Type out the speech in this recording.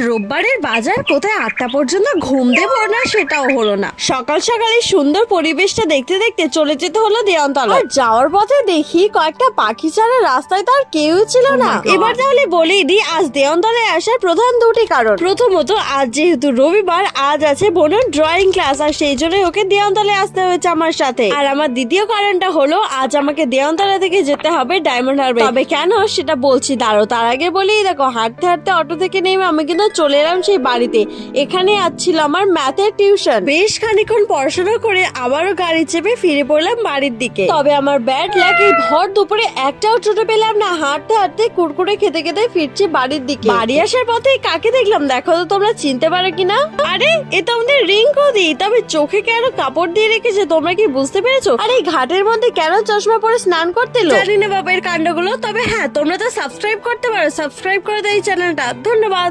রোববারের বাজার, কোথায় 8টা পর্যন্ত ঘুম দেবো না সেটাও হলো না। সকাল সকালে সুন্দর পরিবেশটা দেখতে দেখতে চলে যেতে হলো দেওয়ানতলা। আর যাওয়ার পথে দেখি কয়েকটা পাখি ছাড়া রাস্তায় তো আর কেউ ছিল না। এবার তাহলে বলেই দিই আজ দেওয়ানতলায় আসার প্রধান দুটি কারণ। প্রথমত, আজ যেহেতু রবিবার, আজ আছে বোনের ড্রয়িং ক্লাস, আর সেই জন্য ওকে দেওয়ানতলায় আসতে হয়েছে আমার সাথে। আর আমার দ্বিতীয় কারণটা হলো আজ আমাকে দেওয়ানতলা থেকে যেতে হবে ডায়মন্ড হারবার। তবে কেন সেটা বলছি, দাঁড়ো, তার আগে বলেই দেখো, হাঁটতে হাঁটতে অটো থেকে নেমে আমি কিন্তু চলে এলাম সেই বাড়িতে। এখানে ছিল আমার ম্যাথের টিউশন। বেশ খানিকক্ষণ পড়াশোনা করে আবারও গাড়ি চেপে ফিরে পড়লাম বাড়ির দিকে। তবে আমার ব্যাড লাক, এই ভর দুপুরে একটাও ছোট পেলাম না। হাঁটতে হাঁটতে কুরকুরে খেতে খেতে ফিরছি বাড়ির দিকে। বাড়ি আসার পথে কাকে দেখলাম দেখো তো তোমরা চিনতে পারো কিনা? আরে এ তো আমাদের রিঙ্কুদি। তবে চোখে কেন কাপড় দিয়ে রেখেছে তোমরা কি বুঝতে পেরেছো? আর এই ঘাটের মধ্যে কেন চশমা পরে স্নান করতে এলো? জানি না বাবা এর কাণ্ডগুলো। তবে হ্যাঁ, তোমরা তো সাবস্ক্রাইব করতে পারো, সাবস্ক্রাইব করে দাও এই চ্যানেলটা। ধন্যবাদ।